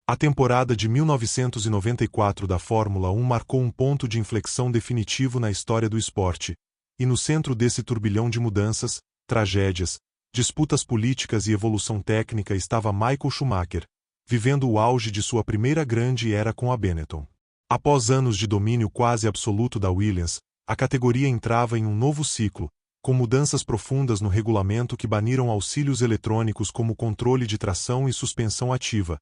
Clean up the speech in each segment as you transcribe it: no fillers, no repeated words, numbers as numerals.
A temporada de 1994 da Fórmula 1 marcou um ponto de inflexão definitivo na história do esporte, e no centro desse turbilhão de mudanças, tragédias, disputas políticas e evolução técnica estava Michael Schumacher, vivendo o auge de sua primeira grande era com a Benetton. Após anos de domínio quase absoluto da Williams, a categoria entrava em um novo ciclo, com mudanças profundas no regulamento que baniram auxílios eletrônicos como controle de tração e suspensão ativa,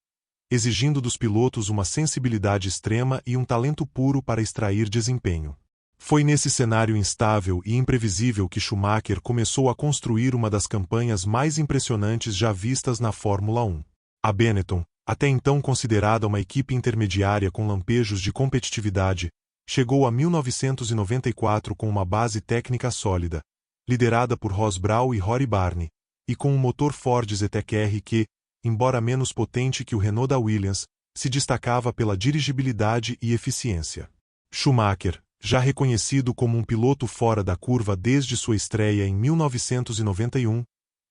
exigindo dos pilotos uma sensibilidade extrema e um talento puro para extrair desempenho. Foi nesse cenário instável e imprevisível que Schumacher começou a construir uma das campanhas mais impressionantes já vistas na Fórmula 1. A Benetton, até então considerada uma equipe intermediária com lampejos de competitividade, chegou a 1994 com uma base técnica sólida, liderada por Ross Brawn e Rory Barney, e com um motor Ford Zetec-R que, embora menos potente que o Renault da Williams, se destacava pela dirigibilidade e eficiência. Schumacher, já reconhecido como um piloto fora da curva desde sua estreia em 1991,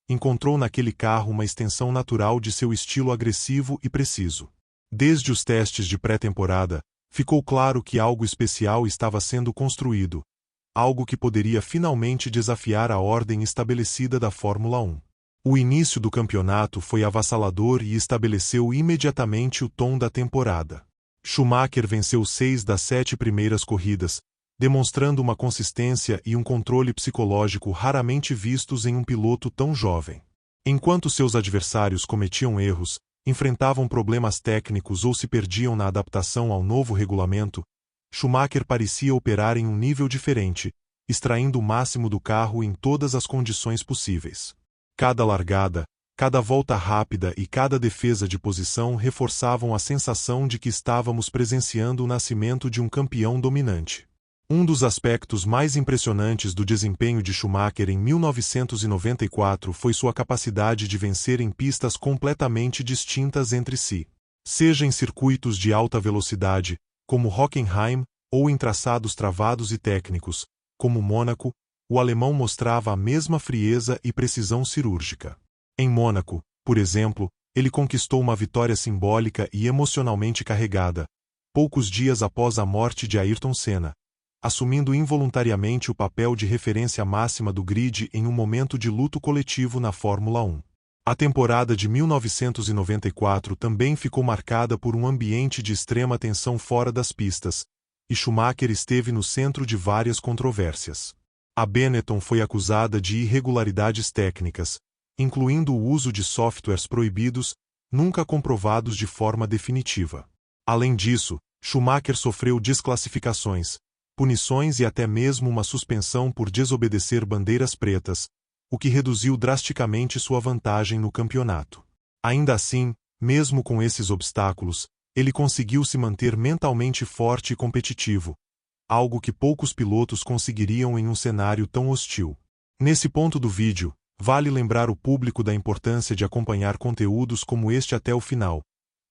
encontrou naquele carro uma extensão natural de seu estilo agressivo e preciso. Desde os testes de pré-temporada, ficou claro que algo especial estava sendo construído, algo que poderia finalmente desafiar a ordem estabelecida da Fórmula 1. O início do campeonato foi avassalador e estabeleceu imediatamente o tom da temporada. Schumacher venceu 6 das 7 primeiras corridas, demonstrando uma consistência e um controle psicológico raramente vistos em um piloto tão jovem. Enquanto seus adversários cometiam erros, enfrentavam problemas técnicos ou se perdiam na adaptação ao novo regulamento, Schumacher parecia operar em um nível diferente, extraindo o máximo do carro em todas as condições possíveis. Cada largada, cada volta rápida e cada defesa de posição reforçavam a sensação de que estávamos presenciando o nascimento de um campeão dominante. Um dos aspectos mais impressionantes do desempenho de Schumacher em 1994 foi sua capacidade de vencer em pistas completamente distintas entre si. Seja em circuitos de alta velocidade, como Hockenheim, ou em traçados travados e técnicos, como Mônaco, o alemão mostrava a mesma frieza e precisão cirúrgica. Em Mônaco, por exemplo, ele conquistou uma vitória simbólica e emocionalmente carregada, poucos dias após a morte de Ayrton Senna, assumindo involuntariamente o papel de referência máxima do grid em um momento de luto coletivo na Fórmula 1. A temporada de 1994 também ficou marcada por um ambiente de extrema tensão fora das pistas, e Schumacher esteve no centro de várias controvérsias. A Benetton foi acusada de irregularidades técnicas, incluindo o uso de softwares proibidos, nunca comprovados de forma definitiva. Além disso, Schumacher sofreu desclassificações, punições e até mesmo uma suspensão por desobedecer bandeiras pretas, o que reduziu drasticamente sua vantagem no campeonato. Ainda assim, mesmo com esses obstáculos, ele conseguiu se manter mentalmente forte e competitivo, algo que poucos pilotos conseguiriam em um cenário tão hostil. Nesse ponto do vídeo, vale lembrar o público da importância de acompanhar conteúdos como este até o final,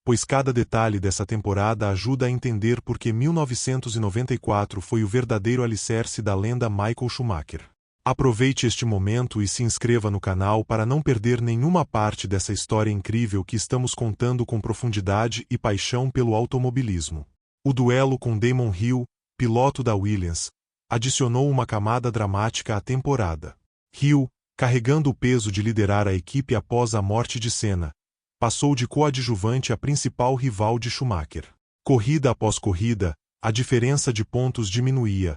pois cada detalhe dessa temporada ajuda a entender por que 1994 foi o verdadeiro alicerce da lenda Michael Schumacher. Aproveite este momento e se inscreva no canal para não perder nenhuma parte dessa história incrível que estamos contando com profundidade e paixão pelo automobilismo. O duelo com Damon Hill, piloto da Williams, adicionou uma camada dramática à temporada. Hill, carregando o peso de liderar a equipe após a morte de Senna, passou de coadjuvante a principal rival de Schumacher. Corrida após corrida, a diferença de pontos diminuía,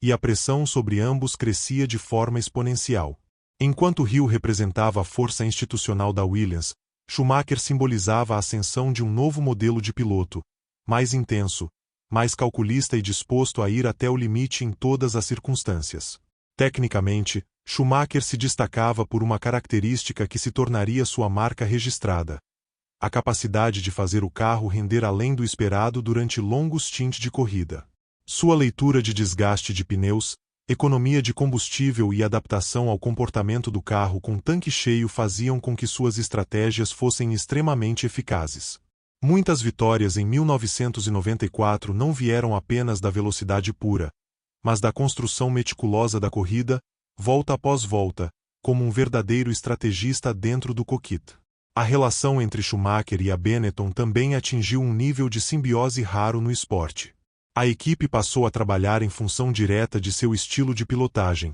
e a pressão sobre ambos crescia de forma exponencial. Enquanto Hill representava a força institucional da Williams, Schumacher simbolizava a ascensão de um novo modelo de piloto, mais intenso, mais calculista e disposto a ir até o limite em todas as circunstâncias. Tecnicamente, Schumacher se destacava por uma característica que se tornaria sua marca registrada: a capacidade de fazer o carro render além do esperado durante longos stints de corrida. Sua leitura de desgaste de pneus, economia de combustível e adaptação ao comportamento do carro com tanque cheio faziam com que suas estratégias fossem extremamente eficazes. Muitas vitórias em 1994 não vieram apenas da velocidade pura, mas da construção meticulosa da corrida, volta após volta, como um verdadeiro estrategista dentro do cockpit. A relação entre Schumacher e a Benetton também atingiu um nível de simbiose raro no esporte. A equipe passou a trabalhar em função direta de seu estilo de pilotagem,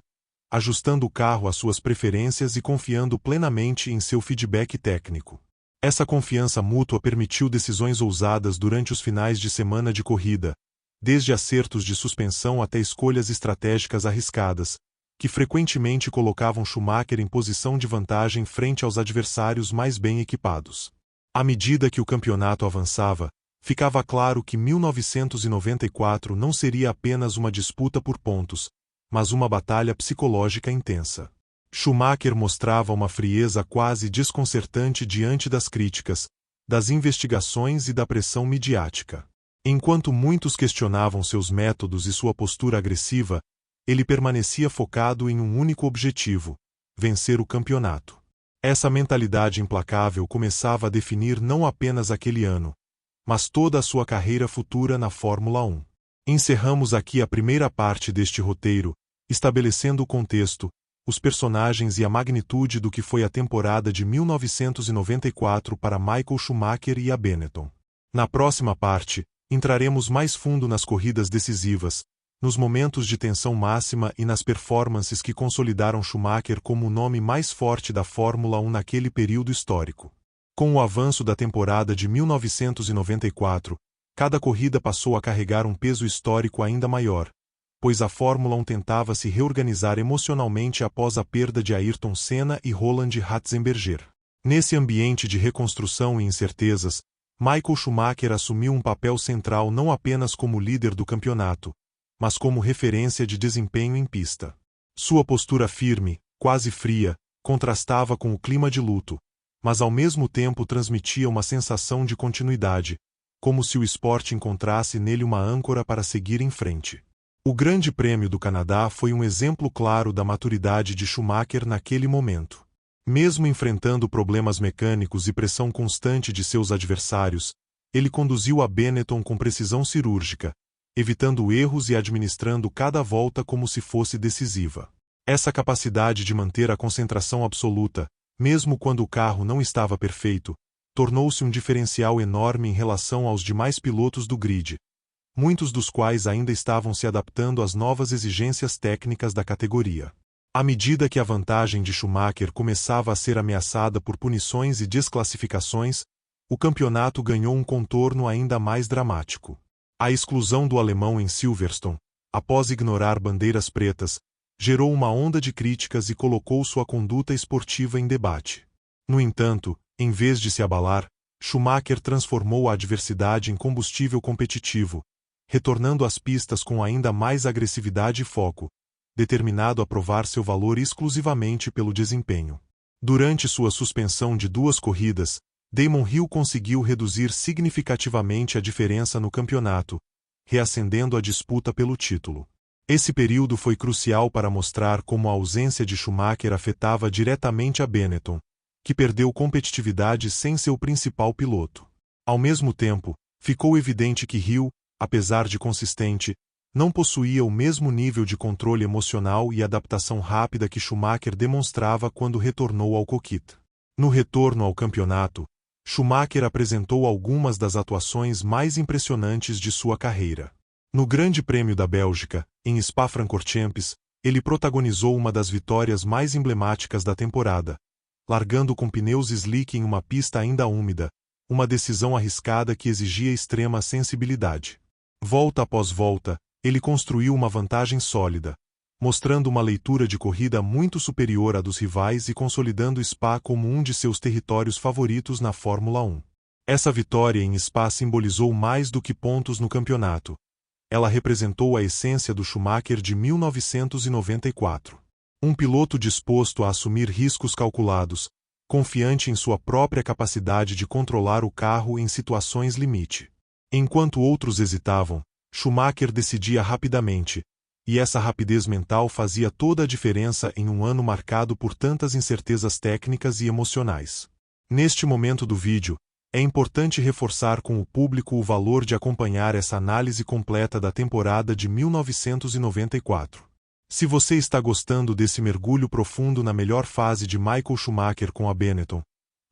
ajustando o carro às suas preferências e confiando plenamente em seu feedback técnico. Essa confiança mútua permitiu decisões ousadas durante os finais de semana de corrida, desde acertos de suspensão até escolhas estratégicas arriscadas, que frequentemente colocavam Schumacher em posição de vantagem frente aos adversários mais bem equipados. À medida que o campeonato avançava, ficava claro que 1994 não seria apenas uma disputa por pontos, mas uma batalha psicológica intensa. Schumacher mostrava uma frieza quase desconcertante diante das críticas, das investigações e da pressão midiática. Enquanto muitos questionavam seus métodos e sua postura agressiva, ele permanecia focado em um único objetivo: vencer o campeonato. Essa mentalidade implacável começava a definir não apenas aquele ano, mas toda a sua carreira futura na Fórmula 1. Encerramos aqui a primeira parte deste roteiro, estabelecendo o contexto, os personagens e a magnitude do que foi a temporada de 1994 para Michael Schumacher e a Benetton. Na próxima parte, entraremos mais fundo nas corridas decisivas, nos momentos de tensão máxima e nas performances que consolidaram Schumacher como o nome mais forte da Fórmula 1 naquele período histórico. Com o avanço da temporada de 1994, cada corrida passou a carregar um peso histórico ainda maior, pois a Fórmula 1 tentava se reorganizar emocionalmente após a perda de Ayrton Senna e Roland Ratzenberger. Nesse ambiente de reconstrução e incertezas, Michael Schumacher assumiu um papel central não apenas como líder do campeonato, mas como referência de desempenho em pista. Sua postura firme, quase fria, contrastava com o clima de luto, mas ao mesmo tempo transmitia uma sensação de continuidade, como se o esporte encontrasse nele uma âncora para seguir em frente. O Grande Prêmio do Canadá foi um exemplo claro da maturidade de Schumacher naquele momento. Mesmo enfrentando problemas mecânicos e pressão constante de seus adversários, ele conduziu a Benetton com precisão cirúrgica, evitando erros e administrando cada volta como se fosse decisiva. Essa capacidade de manter a concentração absoluta, mesmo quando o carro não estava perfeito, tornou-se um diferencial enorme em relação aos demais pilotos do grid, muitos dos quais ainda estavam se adaptando às novas exigências técnicas da categoria. À medida que a vantagem de Schumacher começava a ser ameaçada por punições e desclassificações, o campeonato ganhou um contorno ainda mais dramático. A exclusão do alemão em Silverstone, após ignorar bandeiras pretas, gerou uma onda de críticas e colocou sua conduta esportiva em debate. No entanto, em vez de se abalar, Schumacher transformou a adversidade em combustível competitivo, retornando às pistas com ainda mais agressividade e foco, determinado a provar seu valor exclusivamente pelo desempenho. Durante sua suspensão de 2 corridas, Damon Hill conseguiu reduzir significativamente a diferença no campeonato, reacendendo a disputa pelo título. Esse período foi crucial para mostrar como a ausência de Schumacher afetava diretamente a Benetton, que perdeu competitividade sem seu principal piloto. Ao mesmo tempo, ficou evidente que Hill, apesar de consistente, não possuía o mesmo nível de controle emocional e adaptação rápida que Schumacher demonstrava quando retornou ao cockpit. No retorno ao campeonato, Schumacher apresentou algumas das atuações mais impressionantes de sua carreira. No Grande Prêmio da Bélgica, em Spa-Francorchamps, ele protagonizou uma das vitórias mais emblemáticas da temporada, largando com pneus slick em uma pista ainda úmida, uma decisão arriscada que exigia extrema sensibilidade. Volta após volta, ele construiu uma vantagem sólida, mostrando uma leitura de corrida muito superior à dos rivais e consolidando Spa como um de seus territórios favoritos na Fórmula 1. Essa vitória em Spa simbolizou mais do que pontos no campeonato. Ela representou a essência do Schumacher de 1994. Um piloto disposto a assumir riscos calculados, confiante em sua própria capacidade de controlar o carro em situações limite. Enquanto outros hesitavam, Schumacher decidia rapidamente, e essa rapidez mental fazia toda a diferença em um ano marcado por tantas incertezas técnicas e emocionais. Neste momento do vídeo, é importante reforçar com o público o valor de acompanhar essa análise completa da temporada de 1994. Se você está gostando desse mergulho profundo na melhor fase de Michael Schumacher com a Benetton,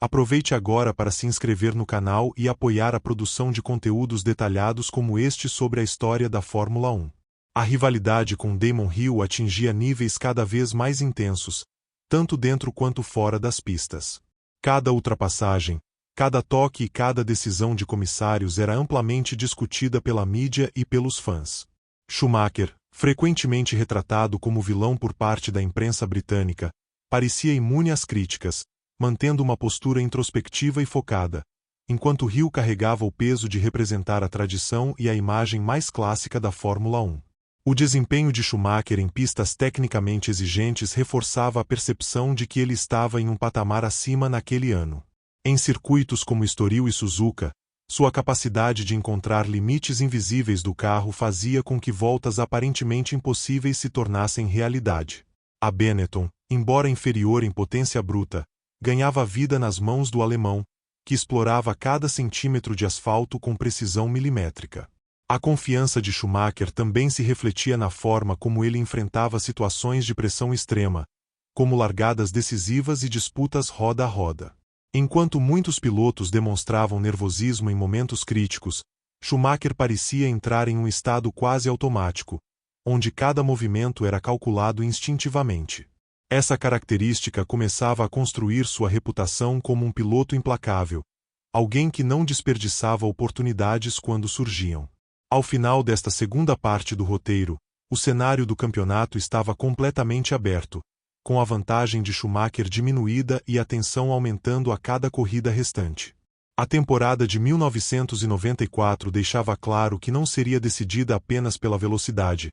Aproveite agora para se inscrever no canal e apoiar a produção de conteúdos detalhados como este sobre a história da Fórmula 1. A rivalidade com Damon Hill atingia níveis cada vez mais intensos, tanto dentro quanto fora das pistas. Cada ultrapassagem, cada toque e cada decisão de comissários era amplamente discutida pela mídia e pelos fãs. Schumacher, frequentemente retratado como vilão por parte da imprensa britânica, parecia imune às críticas, mantendo uma postura introspectiva e focada, enquanto Hill carregava o peso de representar a tradição e a imagem mais clássica da Fórmula 1. O desempenho de Schumacher em pistas tecnicamente exigentes reforçava a percepção de que ele estava em um patamar acima naquele ano. Em circuitos como Estoril e Suzuka, sua capacidade de encontrar limites invisíveis do carro fazia com que voltas aparentemente impossíveis se tornassem realidade. A Benetton, embora inferior em potência bruta, ganhava vida nas mãos do alemão, que explorava cada centímetro de asfalto com precisão milimétrica. A confiança de Schumacher também se refletia na forma como ele enfrentava situações de pressão extrema, como largadas decisivas e disputas roda a roda. Enquanto muitos pilotos demonstravam nervosismo em momentos críticos, Schumacher parecia entrar em um estado quase automático, onde cada movimento era calculado instintivamente. Essa característica começava a construir sua reputação como um piloto implacável, alguém que não desperdiçava oportunidades quando surgiam. Ao final desta segunda parte do roteiro, o cenário do campeonato estava completamente aberto, com a vantagem de Schumacher diminuída e a tensão aumentando a cada corrida restante. A temporada de 1994 deixava claro que não seria decidida apenas pela velocidade,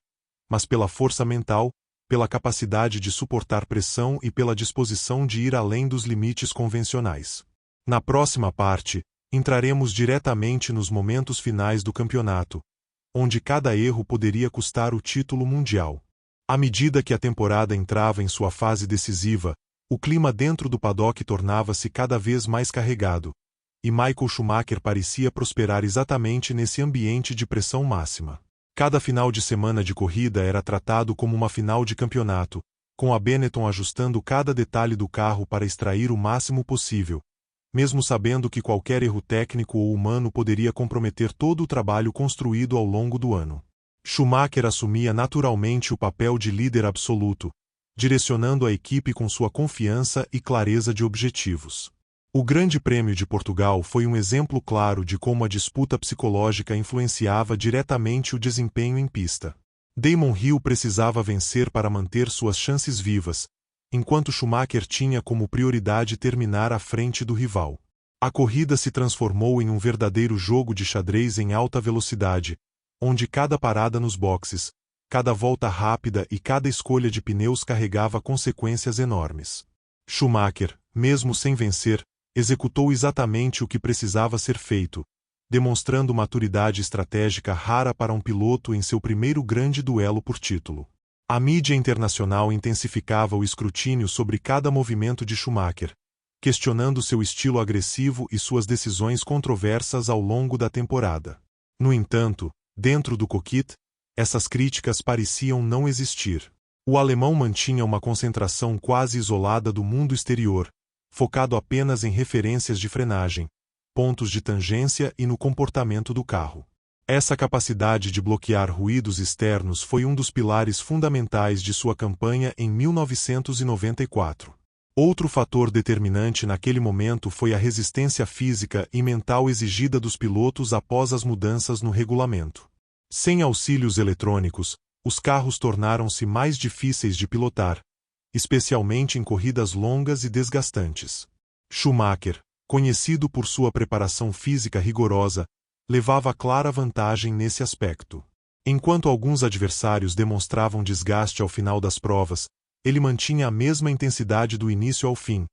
mas pela força mental, pela capacidade de suportar pressão e pela disposição de ir além dos limites convencionais. Na próxima parte, entraremos diretamente nos momentos finais do campeonato, onde cada erro poderia custar o título mundial. À medida que a temporada entrava em sua fase decisiva, o clima dentro do paddock tornava-se cada vez mais carregado, e Michael Schumacher parecia prosperar exatamente nesse ambiente de pressão máxima. Cada final de semana de corrida era tratado como uma final de campeonato, com a Benetton ajustando cada detalhe do carro para extrair o máximo possível, mesmo sabendo que qualquer erro técnico ou humano poderia comprometer todo o trabalho construído ao longo do ano. Schumacher assumia naturalmente o papel de líder absoluto, direcionando a equipe com sua confiança e clareza de objetivos. O Grande Prêmio de Portugal foi um exemplo claro de como a disputa psicológica influenciava diretamente o desempenho em pista. Damon Hill precisava vencer para manter suas chances vivas, enquanto Schumacher tinha como prioridade terminar à frente do rival. A corrida se transformou em um verdadeiro jogo de xadrez em alta velocidade, onde cada parada nos boxes, cada volta rápida e cada escolha de pneus carregava consequências enormes. Schumacher, mesmo sem vencer, executou exatamente o que precisava ser feito, demonstrando maturidade estratégica rara para um piloto em seu primeiro grande duelo por título. A mídia internacional intensificava o escrutínio sobre cada movimento de Schumacher, questionando seu estilo agressivo e suas decisões controversas ao longo da temporada. No entanto, dentro do cockpit, essas críticas pareciam não existir. O alemão mantinha uma concentração quase isolada do mundo exterior, focado apenas em referências de frenagem, pontos de tangência e no comportamento do carro. Essa capacidade de bloquear ruídos externos foi um dos pilares fundamentais de sua campanha em 1994. Outro fator determinante naquele momento foi a resistência física e mental exigida dos pilotos após as mudanças no regulamento. Sem auxílios eletrônicos, os carros tornaram-se mais difíceis de pilotar, especialmente em corridas longas e desgastantes. Schumacher, conhecido por sua preparação física rigorosa, levava clara vantagem nesse aspecto. Enquanto alguns adversários demonstravam desgaste ao final das provas, ele mantinha a mesma intensidade do início ao fim,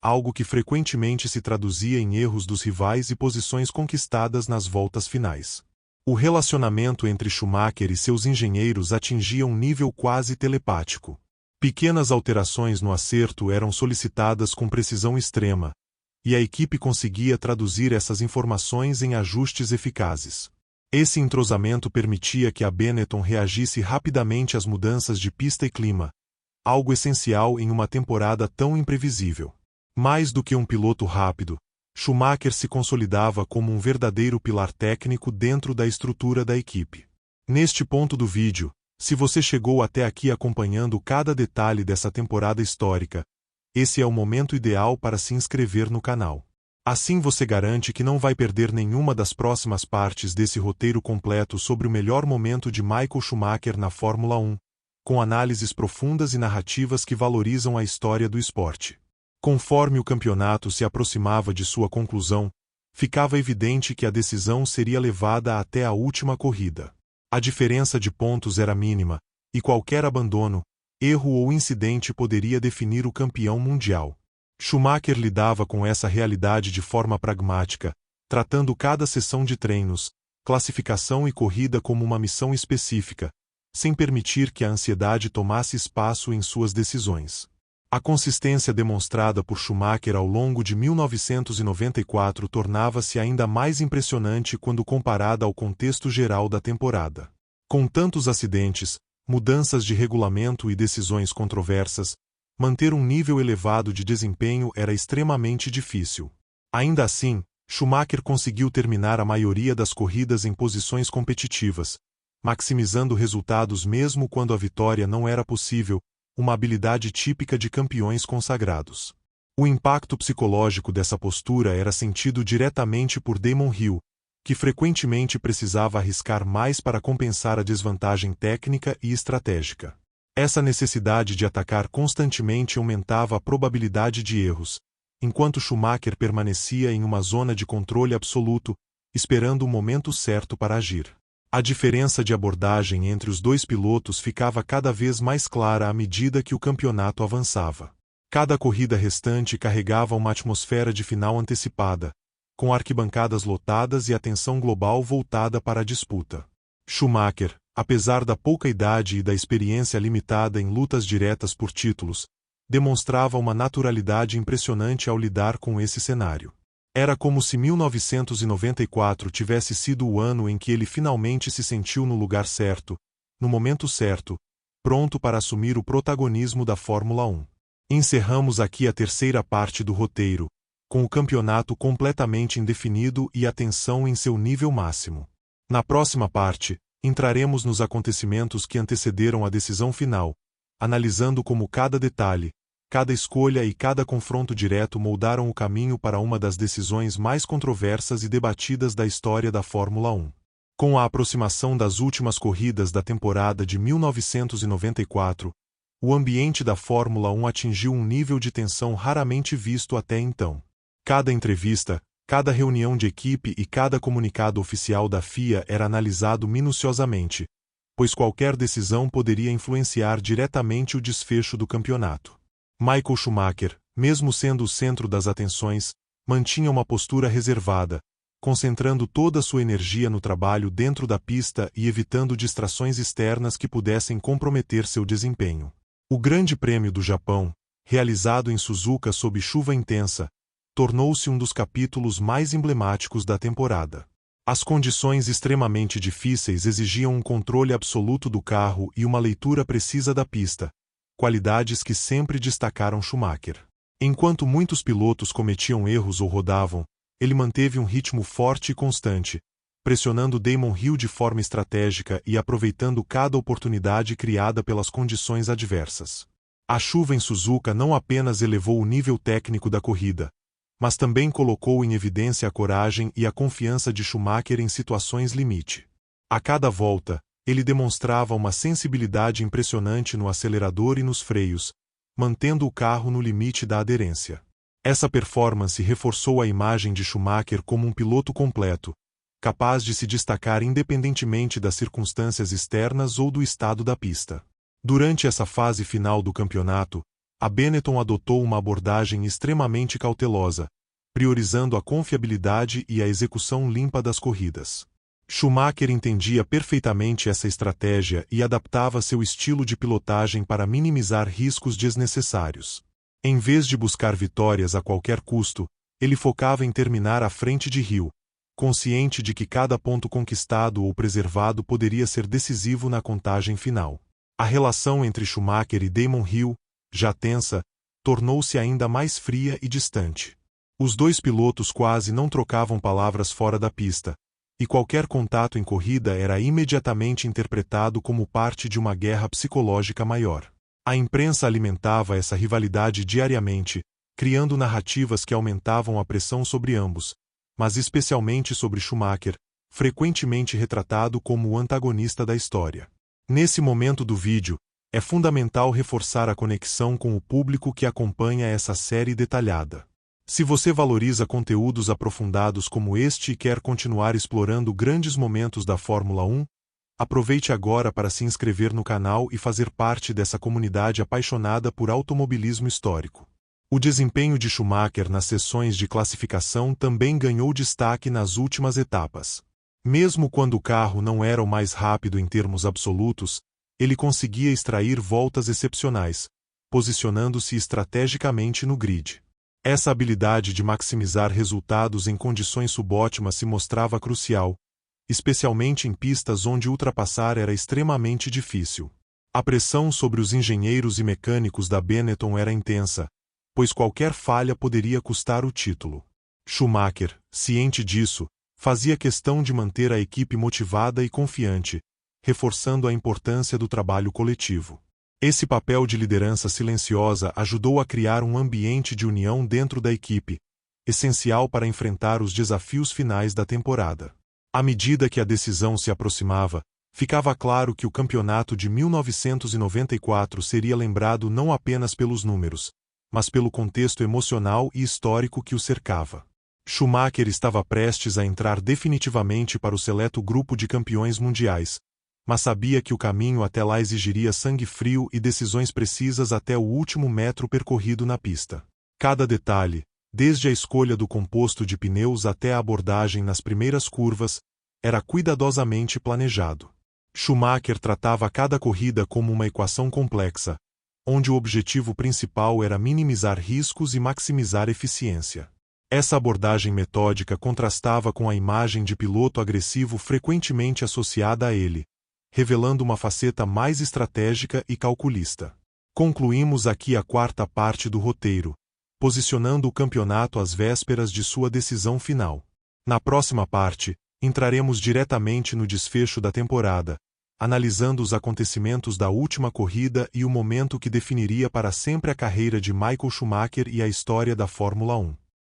algo que frequentemente se traduzia em erros dos rivais e posições conquistadas nas voltas finais. O relacionamento entre Schumacher e seus engenheiros atingia um nível quase telepático. Pequenas alterações no acerto eram solicitadas com precisão extrema, e a equipe conseguia traduzir essas informações em ajustes eficazes. Esse entrosamento permitia que a Benetton reagisse rapidamente às mudanças de pista e clima, algo essencial em uma temporada tão imprevisível. Mais do que um piloto rápido, Schumacher se consolidava como um verdadeiro pilar técnico dentro da estrutura da equipe. Neste ponto do vídeo, se você chegou até aqui acompanhando cada detalhe dessa temporada histórica, esse é o momento ideal para se inscrever no canal. Assim você garante que não vai perder nenhuma das próximas partes desse roteiro completo sobre o melhor momento de Michael Schumacher na Fórmula 1, com análises profundas e narrativas que valorizam a história do esporte. Conforme o campeonato se aproximava de sua conclusão, ficava evidente que a decisão seria levada até a última corrida. A diferença de pontos era mínima, e qualquer abandono, erro ou incidente poderia definir o campeão mundial. Schumacher lidava com essa realidade de forma pragmática, tratando cada sessão de treinos, classificação e corrida como uma missão específica, sem permitir que a ansiedade tomasse espaço em suas decisões. A consistência demonstrada por Schumacher ao longo de 1994 tornava-se ainda mais impressionante quando comparada ao contexto geral da temporada. Com tantos acidentes, mudanças de regulamento e decisões controversas, manter um nível elevado de desempenho era extremamente difícil. Ainda assim, Schumacher conseguiu terminar a maioria das corridas em posições competitivas, maximizando resultados mesmo quando a vitória não era possível, uma habilidade típica de campeões consagrados. O impacto psicológico dessa postura era sentido diretamente por Damon Hill, que frequentemente precisava arriscar mais para compensar a desvantagem técnica e estratégica. Essa necessidade de atacar constantemente aumentava a probabilidade de erros, enquanto Schumacher permanecia em uma zona de controle absoluto, esperando o momento certo para agir. A diferença de abordagem entre os dois pilotos ficava cada vez mais clara à medida que o campeonato avançava. Cada corrida restante carregava uma atmosfera de final antecipada, com arquibancadas lotadas e atenção global voltada para a disputa. Schumacher, apesar da pouca idade e da experiência limitada em lutas diretas por títulos, demonstrava uma naturalidade impressionante ao lidar com esse cenário. Era como se 1994 tivesse sido o ano em que ele finalmente se sentiu no lugar certo, no momento certo, pronto para assumir o protagonismo da Fórmula 1. Encerramos aqui a terceira parte do roteiro, com o campeonato completamente indefinido e a tensão em seu nível máximo. Na próxima parte, entraremos nos acontecimentos que antecederam a decisão final, analisando como cada detalhe, cada escolha e cada confronto direto moldaram o caminho para uma das decisões mais controversas e debatidas da história da Fórmula 1. Com a aproximação das últimas corridas da temporada de 1994, o ambiente da Fórmula 1 atingiu um nível de tensão raramente visto até então. Cada entrevista, cada reunião de equipe e cada comunicado oficial da FIA era analisado minuciosamente, pois qualquer decisão poderia influenciar diretamente o desfecho do campeonato. Michael Schumacher, mesmo sendo o centro das atenções, mantinha uma postura reservada, concentrando toda a sua energia no trabalho dentro da pista e evitando distrações externas que pudessem comprometer seu desempenho. O Grande Prêmio do Japão, realizado em Suzuka sob chuva intensa, tornou-se um dos capítulos mais emblemáticos da temporada. As condições extremamente difíceis exigiam um controle absoluto do carro e uma leitura precisa da pista, qualidades que sempre destacaram Schumacher. Enquanto muitos pilotos cometiam erros ou rodavam, ele manteve um ritmo forte e constante, pressionando Damon Hill de forma estratégica e aproveitando cada oportunidade criada pelas condições adversas. A chuva em Suzuka não apenas elevou o nível técnico da corrida, mas também colocou em evidência a coragem e a confiança de Schumacher em situações limite. A cada volta, ele demonstrava uma sensibilidade impressionante no acelerador e nos freios, mantendo o carro no limite da aderência. Essa performance reforçou a imagem de Schumacher como um piloto completo, capaz de se destacar independentemente das circunstâncias externas ou do estado da pista. Durante essa fase final do campeonato, a Benetton adotou uma abordagem extremamente cautelosa, priorizando a confiabilidade e a execução limpa das corridas. Schumacher entendia perfeitamente essa estratégia e adaptava seu estilo de pilotagem para minimizar riscos desnecessários. Em vez de buscar vitórias a qualquer custo, ele focava em terminar à frente de Hill, consciente de que cada ponto conquistado ou preservado poderia ser decisivo na contagem final. A relação entre Schumacher e Damon Hill, já tensa, tornou-se ainda mais fria e distante. Os dois pilotos quase não trocavam palavras fora da pista, e qualquer contato em corrida era imediatamente interpretado como parte de uma guerra psicológica maior. A imprensa alimentava essa rivalidade diariamente, criando narrativas que aumentavam a pressão sobre ambos, mas especialmente sobre Schumacher, frequentemente retratado como o antagonista da história. Nesse momento do vídeo, é fundamental reforçar a conexão com o público que acompanha essa série detalhada. Se você valoriza conteúdos aprofundados como este e quer continuar explorando grandes momentos da Fórmula 1, aproveite agora para se inscrever no canal e fazer parte dessa comunidade apaixonada por automobilismo histórico. O desempenho de Schumacher nas sessões de classificação também ganhou destaque nas últimas etapas. Mesmo quando o carro não era o mais rápido em termos absolutos, ele conseguia extrair voltas excepcionais, posicionando-se estrategicamente no grid. Essa habilidade de maximizar resultados em condições subótimas se mostrava crucial, especialmente em pistas onde ultrapassar era extremamente difícil. A pressão sobre os engenheiros e mecânicos da Benetton era intensa, pois qualquer falha poderia custar o título. Schumacher, ciente disso, fazia questão de manter a equipe motivada e confiante, reforçando a importância do trabalho coletivo. Esse papel de liderança silenciosa ajudou a criar um ambiente de união dentro da equipe, essencial para enfrentar os desafios finais da temporada. À medida que a decisão se aproximava, ficava claro que o campeonato de 1994 seria lembrado não apenas pelos números, mas pelo contexto emocional e histórico que o cercava. Schumacher estava prestes a entrar definitivamente para o seleto grupo de campeões mundiais, mas sabia que o caminho até lá exigiria sangue frio e decisões precisas até o último metro percorrido na pista. Cada detalhe, desde a escolha do composto de pneus até a abordagem nas primeiras curvas, era cuidadosamente planejado. Schumacher tratava cada corrida como uma equação complexa, onde o objetivo principal era minimizar riscos e maximizar eficiência. Essa abordagem metódica contrastava com a imagem de piloto agressivo frequentemente associada a ele, revelando uma faceta mais estratégica e calculista. Concluímos aqui a quarta parte do roteiro, posicionando o campeonato às vésperas de sua decisão final. Na próxima parte, entraremos diretamente no desfecho da temporada, analisando os acontecimentos da última corrida e o momento que definiria para sempre a carreira de Michael Schumacher e a história da Fórmula 1.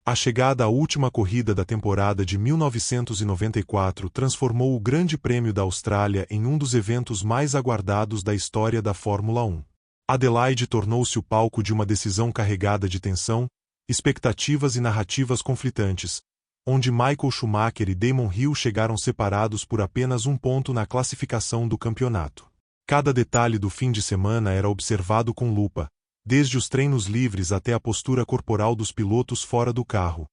A chegada à última corrida da temporada de 1994 transformou o Grande Prêmio da Austrália em um dos eventos mais aguardados da história da Fórmula 1. Adelaide tornou-se o palco de uma decisão carregada de tensão, expectativas e narrativas conflitantes, onde Michael Schumacher e Damon Hill chegaram separados por apenas um ponto na classificação do campeonato. Cada detalhe do fim de semana era observado com lupa, desde os treinos livres até a postura corporal dos pilotos fora do carro,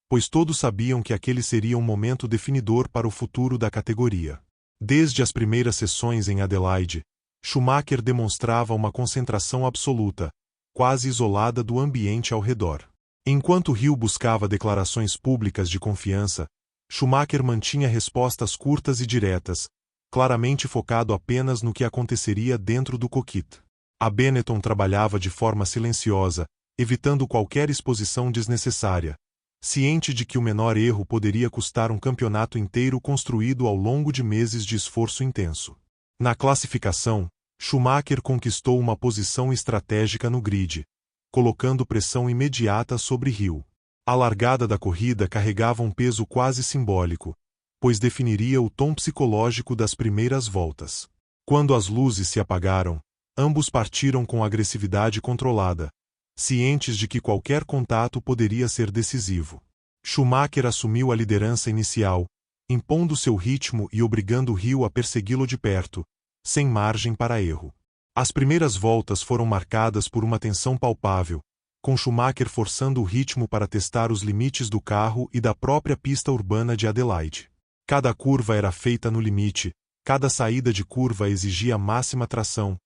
pois todos sabiam que aquele seria um momento definidor para o futuro da categoria. Desde as primeiras sessões em Adelaide, Schumacher demonstrava uma concentração absoluta, quase isolada do ambiente ao redor. Enquanto Hill buscava declarações públicas de confiança, Schumacher mantinha respostas curtas e diretas, claramente focado apenas no que aconteceria dentro do cockpit. A Benetton trabalhava de forma silenciosa, evitando qualquer exposição desnecessária, ciente de que o menor erro poderia custar um campeonato inteiro construído ao longo de meses de esforço intenso. Na classificação, Schumacher conquistou uma posição estratégica no grid, colocando pressão imediata sobre Hill. A largada da corrida carregava um peso quase simbólico, pois definiria o tom psicológico das primeiras voltas. Quando as luzes se apagaram, ambos partiram com agressividade controlada, cientes de que qualquer contato poderia ser decisivo. Schumacher assumiu a liderança inicial, impondo seu ritmo e obrigando Hill a persegui-lo de perto, sem margem para erro. As primeiras voltas foram marcadas por uma tensão palpável, com Schumacher forçando o ritmo para testar os limites do carro e da própria pista urbana de Adelaide. Cada curva era feita no limite, cada saída de curva exigia máxima tração,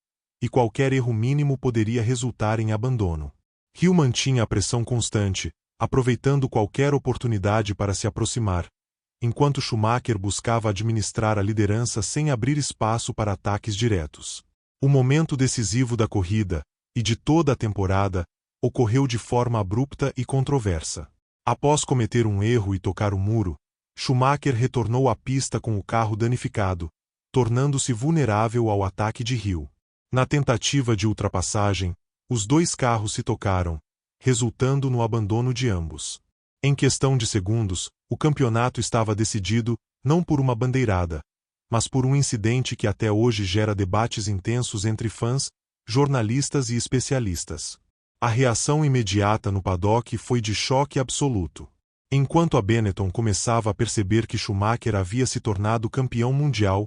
e qualquer erro mínimo poderia resultar em abandono. Hill mantinha a pressão constante, aproveitando qualquer oportunidade para se aproximar, enquanto Schumacher buscava administrar a liderança sem abrir espaço para ataques diretos. O momento decisivo da corrida, e de toda a temporada, ocorreu de forma abrupta e controversa. Após cometer um erro e tocar o muro, Schumacher retornou à pista com o carro danificado, tornando-se vulnerável ao ataque de Hill. Na tentativa de ultrapassagem, os dois carros se tocaram, resultando no abandono de ambos. Em questão de segundos, o campeonato estava decidido, não por uma bandeirada, mas por um incidente que até hoje gera debates intensos entre fãs, jornalistas e especialistas. A reação imediata no paddock foi de choque absoluto. Enquanto a Benetton começava a perceber que Schumacher havia se tornado campeão mundial,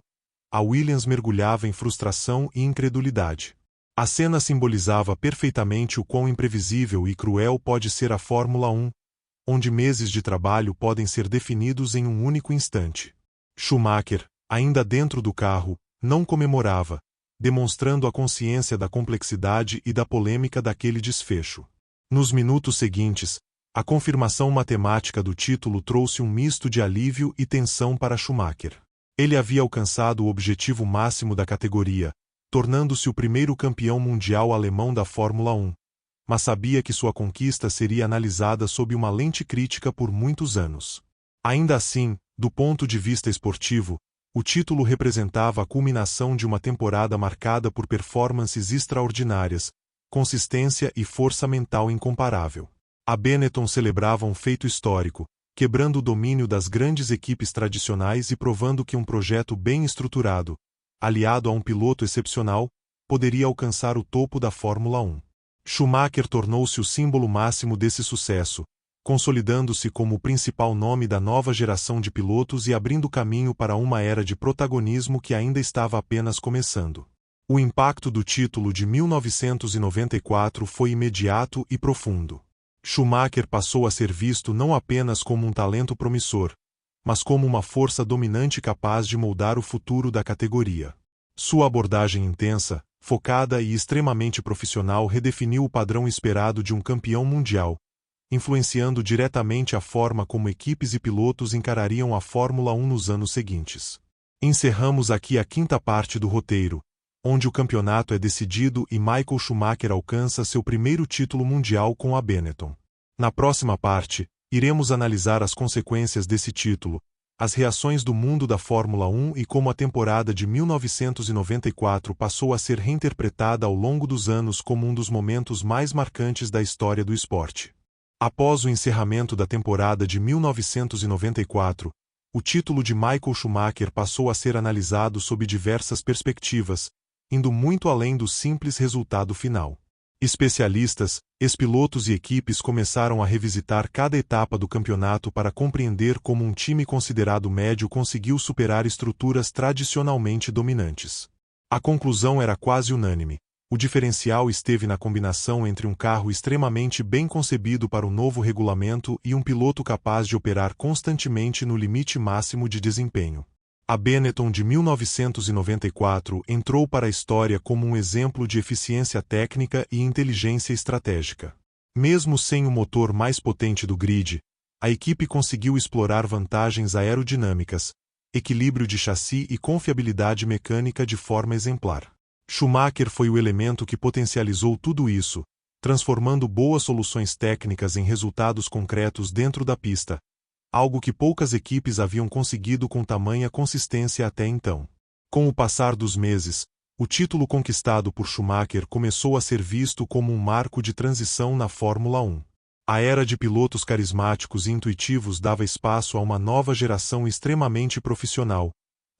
a Williams mergulhava em frustração e incredulidade. A cena simbolizava perfeitamente o quão imprevisível e cruel pode ser a Fórmula 1, onde meses de trabalho podem ser definidos em um único instante. Schumacher, ainda dentro do carro, não comemorava, demonstrando a consciência da complexidade e da polêmica daquele desfecho. Nos minutos seguintes, a confirmação matemática do título trouxe um misto de alívio e tensão para Schumacher. Ele havia alcançado o objetivo máximo da categoria, tornando-se o primeiro campeão mundial alemão da Fórmula 1, mas sabia que sua conquista seria analisada sob uma lente crítica por muitos anos. Ainda assim, do ponto de vista esportivo, o título representava a culminação de uma temporada marcada por performances extraordinárias, consistência e força mental incomparável. A Benetton celebrava um feito histórico, quebrando o domínio das grandes equipes tradicionais e provando que um projeto bem estruturado, aliado a um piloto excepcional, poderia alcançar o topo da Fórmula 1. Schumacher tornou-se o símbolo máximo desse sucesso, consolidando-se como o principal nome da nova geração de pilotos e abrindo caminho para uma era de protagonismo que ainda estava apenas começando. O impacto do título de 1994 foi imediato e profundo. Schumacher passou a ser visto não apenas como um talento promissor, mas como uma força dominante capaz de moldar o futuro da categoria. Sua abordagem intensa, focada e extremamente profissional redefiniu o padrão esperado de um campeão mundial, influenciando diretamente a forma como equipes e pilotos encarariam a Fórmula 1 nos anos seguintes. Encerramos aqui a quinta parte do roteiro, onde o campeonato é decidido e Michael Schumacher alcança seu primeiro título mundial com a Benetton. Na próxima parte, iremos analisar as consequências desse título, as reações do mundo da Fórmula 1 e como a temporada de 1994 passou a ser reinterpretada ao longo dos anos como um dos momentos mais marcantes da história do esporte. Após o encerramento da temporada de 1994, o título de Michael Schumacher passou a ser analisado sob diversas perspectivas, indo muito além do simples resultado final. Especialistas, ex-pilotos e equipes começaram a revisitar cada etapa do campeonato para compreender como um time considerado médio conseguiu superar estruturas tradicionalmente dominantes. A conclusão era quase unânime. O diferencial esteve na combinação entre um carro extremamente bem concebido para o novo regulamento e um piloto capaz de operar constantemente no limite máximo de desempenho. A Benetton de 1994 entrou para a história como um exemplo de eficiência técnica e inteligência estratégica. Mesmo sem o motor mais potente do grid, a equipe conseguiu explorar vantagens aerodinâmicas, equilíbrio de chassi e confiabilidade mecânica de forma exemplar. Schumacher foi o elemento que potencializou tudo isso, transformando boas soluções técnicas em resultados concretos dentro da pista, algo que poucas equipes haviam conseguido com tamanha consistência até então. Com o passar dos meses, o título conquistado por Schumacher começou a ser visto como um marco de transição na Fórmula 1. A era de pilotos carismáticos e intuitivos dava espaço a uma nova geração extremamente profissional,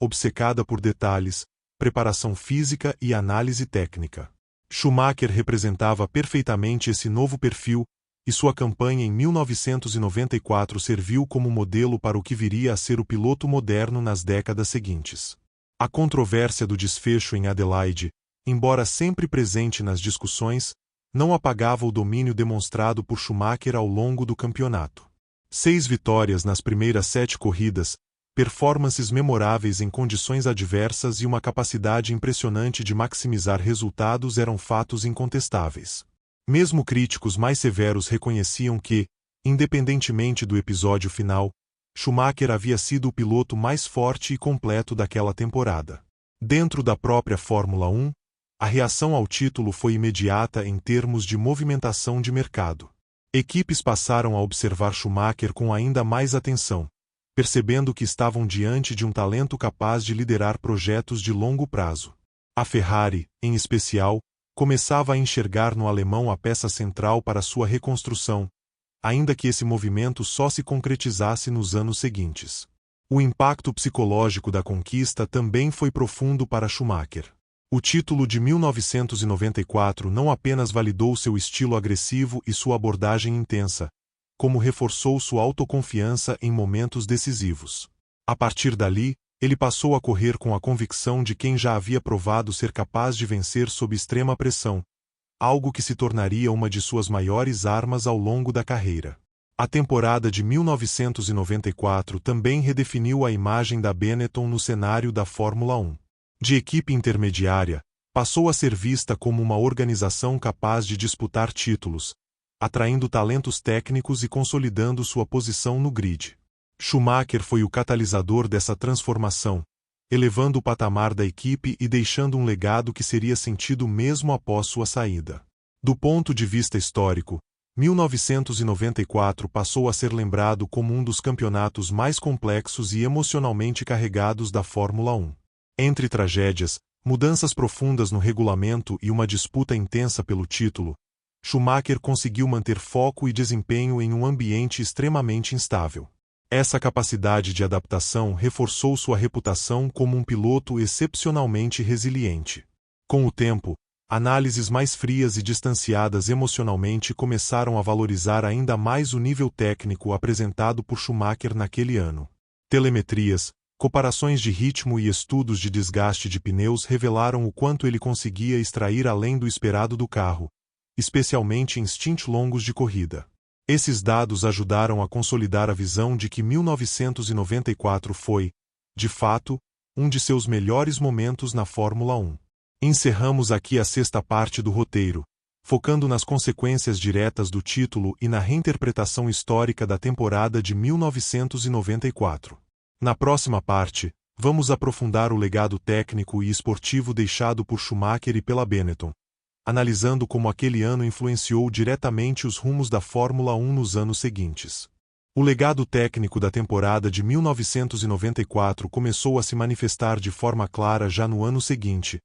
obcecada por detalhes, preparação física e análise técnica. Schumacher representava perfeitamente esse novo perfil, e sua campanha em 1994 serviu como modelo para o que viria a ser o piloto moderno nas décadas seguintes. A controvérsia do desfecho em Adelaide, embora sempre presente nas discussões, não apagava o domínio demonstrado por Schumacher ao longo do campeonato. 6 vitórias nas primeiras 7 corridas, performances memoráveis em condições adversas e uma capacidade impressionante de maximizar resultados eram fatos incontestáveis. Mesmo críticos mais severos reconheciam que, independentemente do episódio final, Schumacher havia sido o piloto mais forte e completo daquela temporada. Dentro da própria Fórmula 1, A reação ao título foi imediata em termos de movimentação de mercado. Equipes passaram a observar Schumacher com ainda mais atenção, percebendo que estavam diante de um talento capaz de liderar projetos de longo prazo. A Ferrari, em especial, começava a enxergar no alemão a peça central para sua reconstrução, ainda que esse movimento só se concretizasse nos anos seguintes. O impacto psicológico da conquista também foi profundo para Schumacher. O título de 1994 não apenas validou seu estilo agressivo e sua abordagem intensa, como reforçou sua autoconfiança em momentos decisivos. A partir dali, ele passou a correr com a convicção de quem já havia provado ser capaz de vencer sob extrema pressão, algo que se tornaria uma de suas maiores armas ao longo da carreira. A temporada de 1994 também redefiniu a imagem da Benetton no cenário da Fórmula 1. De equipe intermediária, passou a ser vista como uma organização capaz de disputar títulos, atraindo talentos técnicos e consolidando sua posição no grid. Schumacher foi o catalisador dessa transformação, elevando o patamar da equipe e deixando um legado que seria sentido mesmo após sua saída. Do ponto de vista histórico, 1994 passou a ser lembrado como um dos campeonatos mais complexos e emocionalmente carregados da Fórmula 1. Entre tragédias, mudanças profundas no regulamento e uma disputa intensa pelo título, Schumacher conseguiu manter foco e desempenho em um ambiente extremamente instável. Essa capacidade de adaptação reforçou sua reputação como um piloto excepcionalmente resiliente. Com o tempo, análises mais frias e distanciadas emocionalmente começaram a valorizar ainda mais o nível técnico apresentado por Schumacher naquele ano. Telemetrias, comparações de ritmo e estudos de desgaste de pneus revelaram o quanto ele conseguia extrair além do esperado do carro, especialmente em stints longos de corrida. Esses dados ajudaram a consolidar a visão de que 1994 foi, de fato, um de seus melhores momentos na Fórmula 1. Encerramos aqui a sexta parte do roteiro, focando nas consequências diretas do título e na reinterpretação histórica da temporada de 1994. Na próxima parte, vamos aprofundar o legado técnico e esportivo deixado por Schumacher e pela Benetton, analisando como aquele ano influenciou diretamente os rumos da Fórmula 1 nos anos seguintes. O legado técnico da temporada de 1994 começou a se manifestar de forma clara já no ano seguinte,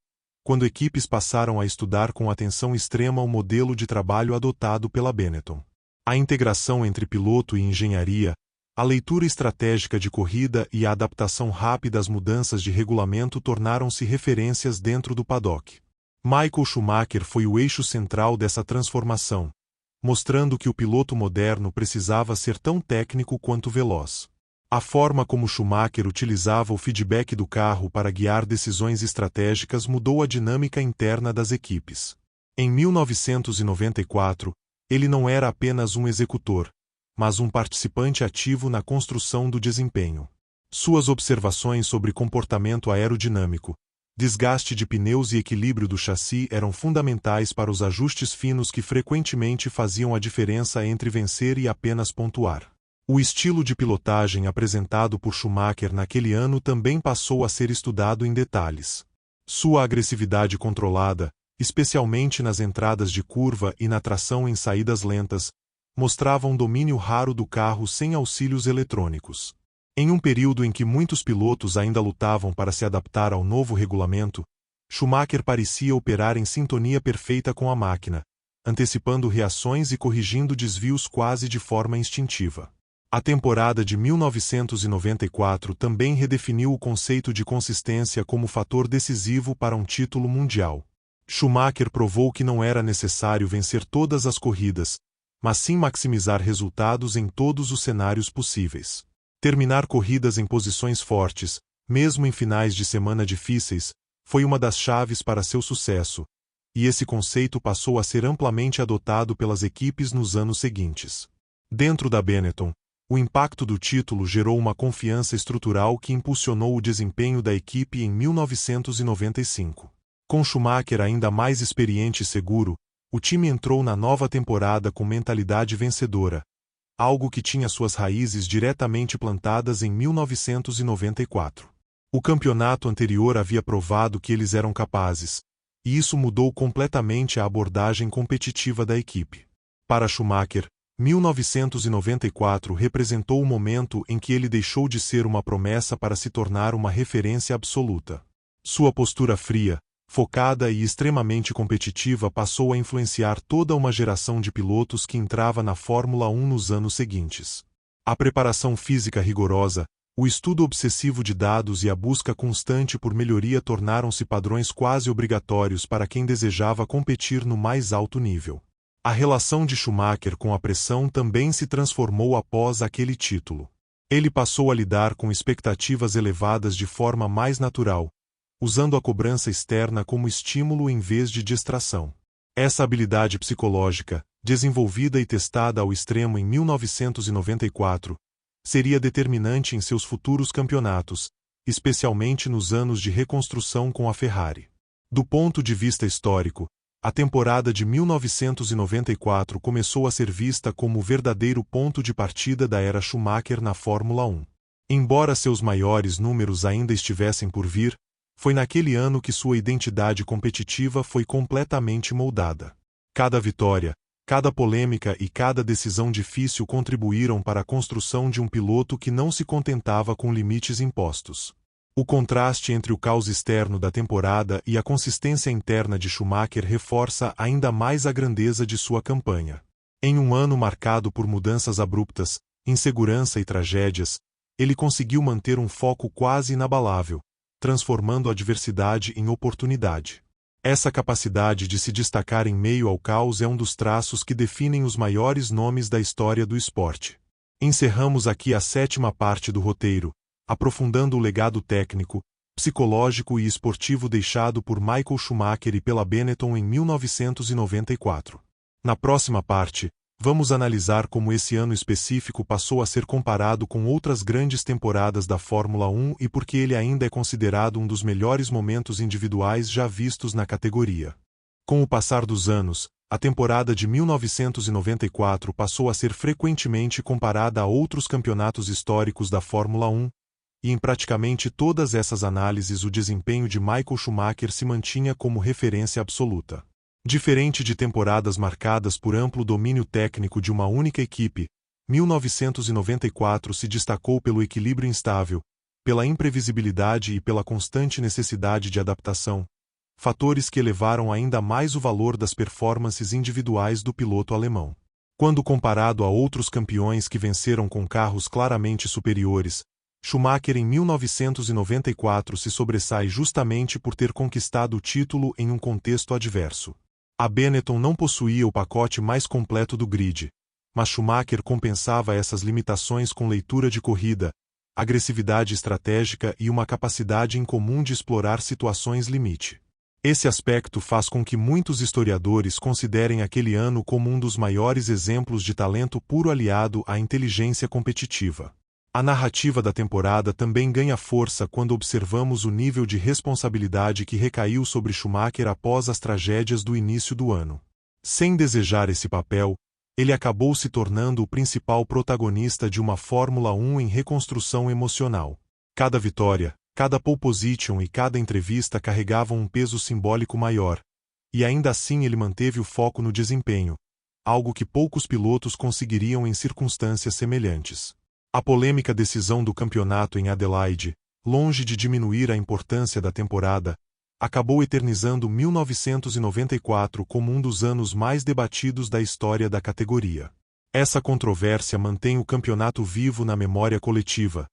quando equipes passaram a estudar com atenção extrema o modelo de trabalho adotado pela Benetton. A integração entre piloto e engenharia, a leitura estratégica de corrida e a adaptação rápida às mudanças de regulamento tornaram-se referências dentro do paddock. Michael Schumacher foi o eixo central dessa transformação, mostrando que o piloto moderno precisava ser tão técnico quanto veloz. A forma como Schumacher utilizava o feedback do carro para guiar decisões estratégicas mudou a dinâmica interna das equipes. Em 1994, ele não era apenas um executor, mas um participante ativo na construção do desempenho. Suas observações sobre comportamento aerodinâmico, desgaste de pneus e equilíbrio do chassi eram fundamentais para os ajustes finos que frequentemente faziam a diferença entre vencer e apenas pontuar. O estilo de pilotagem apresentado por Schumacher naquele ano também passou a ser estudado em detalhes. Sua agressividade controlada, especialmente nas entradas de curva e na tração em saídas lentas, mostrava um domínio raro do carro sem auxílios eletrônicos. Em um período em que muitos pilotos ainda lutavam para se adaptar ao novo regulamento, Schumacher parecia operar em sintonia perfeita com a máquina, antecipando reações e corrigindo desvios quase de forma instintiva. A temporada de 1994 também redefiniu o conceito de consistência como fator decisivo para um título mundial. Schumacher provou que não era necessário vencer todas as corridas, mas sim maximizar resultados em todos os cenários possíveis. Terminar corridas em posições fortes, mesmo em finais de semana difíceis, foi uma das chaves para seu sucesso, e esse conceito passou a ser amplamente adotado pelas equipes nos anos seguintes. Dentro da Benetton, o impacto do título gerou uma confiança estrutural que impulsionou o desempenho da equipe em 1995. Com Schumacher ainda mais experiente e seguro, o time entrou na nova temporada com mentalidade vencedora, algo que tinha suas raízes diretamente plantadas em 1994. O campeonato anterior havia provado que eles eram capazes, e isso mudou completamente a abordagem competitiva da equipe. Para Schumacher, 1994 representou o momento em que ele deixou de ser uma promessa para se tornar uma referência absoluta. Sua postura fria, focada e extremamente competitiva passou a influenciar toda uma geração de pilotos que entrava na Fórmula 1 nos anos seguintes. A preparação física rigorosa, o estudo obsessivo de dados e a busca constante por melhoria tornaram-se padrões quase obrigatórios para quem desejava competir no mais alto nível. A relação de Schumacher com a pressão também se transformou após aquele título. Ele passou a lidar com expectativas elevadas de forma mais natural, usando a cobrança externa como estímulo em vez de distração. Essa habilidade psicológica, desenvolvida e testada ao extremo em 1994, seria determinante em seus futuros campeonatos, especialmente nos anos de reconstrução com a Ferrari. Do ponto de vista histórico, a temporada de 1994 começou a ser vista como o verdadeiro ponto de partida da era Schumacher na Fórmula 1. Embora seus maiores números ainda estivessem por vir, foi naquele ano que sua identidade competitiva foi completamente moldada. Cada vitória, cada polêmica e cada decisão difícil contribuíram para a construção de um piloto que não se contentava com limites impostos. O contraste entre o caos externo da temporada e a consistência interna de Schumacher reforça ainda mais a grandeza de sua campanha. Em um ano marcado por mudanças abruptas, insegurança e tragédias, ele conseguiu manter um foco quase inabalável, transformando a adversidade em oportunidade. Essa capacidade de se destacar em meio ao caos é um dos traços que definem os maiores nomes da história do esporte. Encerramos aqui a 7ª parte do roteiro, aprofundando o legado técnico, psicológico e esportivo deixado por Michael Schumacher e pela Benetton em 1994. Na próxima parte, vamos analisar como esse ano específico passou a ser comparado com outras grandes temporadas da Fórmula 1 e por que ele ainda é considerado um dos melhores momentos individuais já vistos na categoria. Com o passar dos anos, a temporada de 1994 passou a ser frequentemente comparada a outros campeonatos históricos da Fórmula 1, e em praticamente todas essas análises o desempenho de Michael Schumacher se mantinha como referência absoluta. Diferente de temporadas marcadas por amplo domínio técnico de uma única equipe, 1994 se destacou pelo equilíbrio instável, pela imprevisibilidade e pela constante necessidade de adaptação, fatores que elevaram ainda mais o valor das performances individuais do piloto alemão. Quando comparado a outros campeões que venceram com carros claramente superiores, Schumacher em 1994 se sobressai justamente por ter conquistado o título em um contexto adverso. A Benetton não possuía o pacote mais completo do grid, mas Schumacher compensava essas limitações com leitura de corrida, agressividade estratégica e uma capacidade incomum de explorar situações limite. Esse aspecto faz com que muitos historiadores considerem aquele ano como um dos maiores exemplos de talento puro aliado à inteligência competitiva. A narrativa da temporada também ganha força quando observamos o nível de responsabilidade que recaiu sobre Schumacher após as tragédias do início do ano. Sem desejar esse papel, ele acabou se tornando o principal protagonista de uma Fórmula 1 em reconstrução emocional. Cada vitória, cada pole position e cada entrevista carregavam um peso simbólico maior, e ainda assim ele manteve o foco no desempenho, algo que poucos pilotos conseguiriam em circunstâncias semelhantes. A polêmica decisão do campeonato em Adelaide, longe de diminuir a importância da temporada, acabou eternizando 1994 como um dos anos mais debatidos da história da categoria. Essa controvérsia mantém o campeonato vivo na memória coletiva,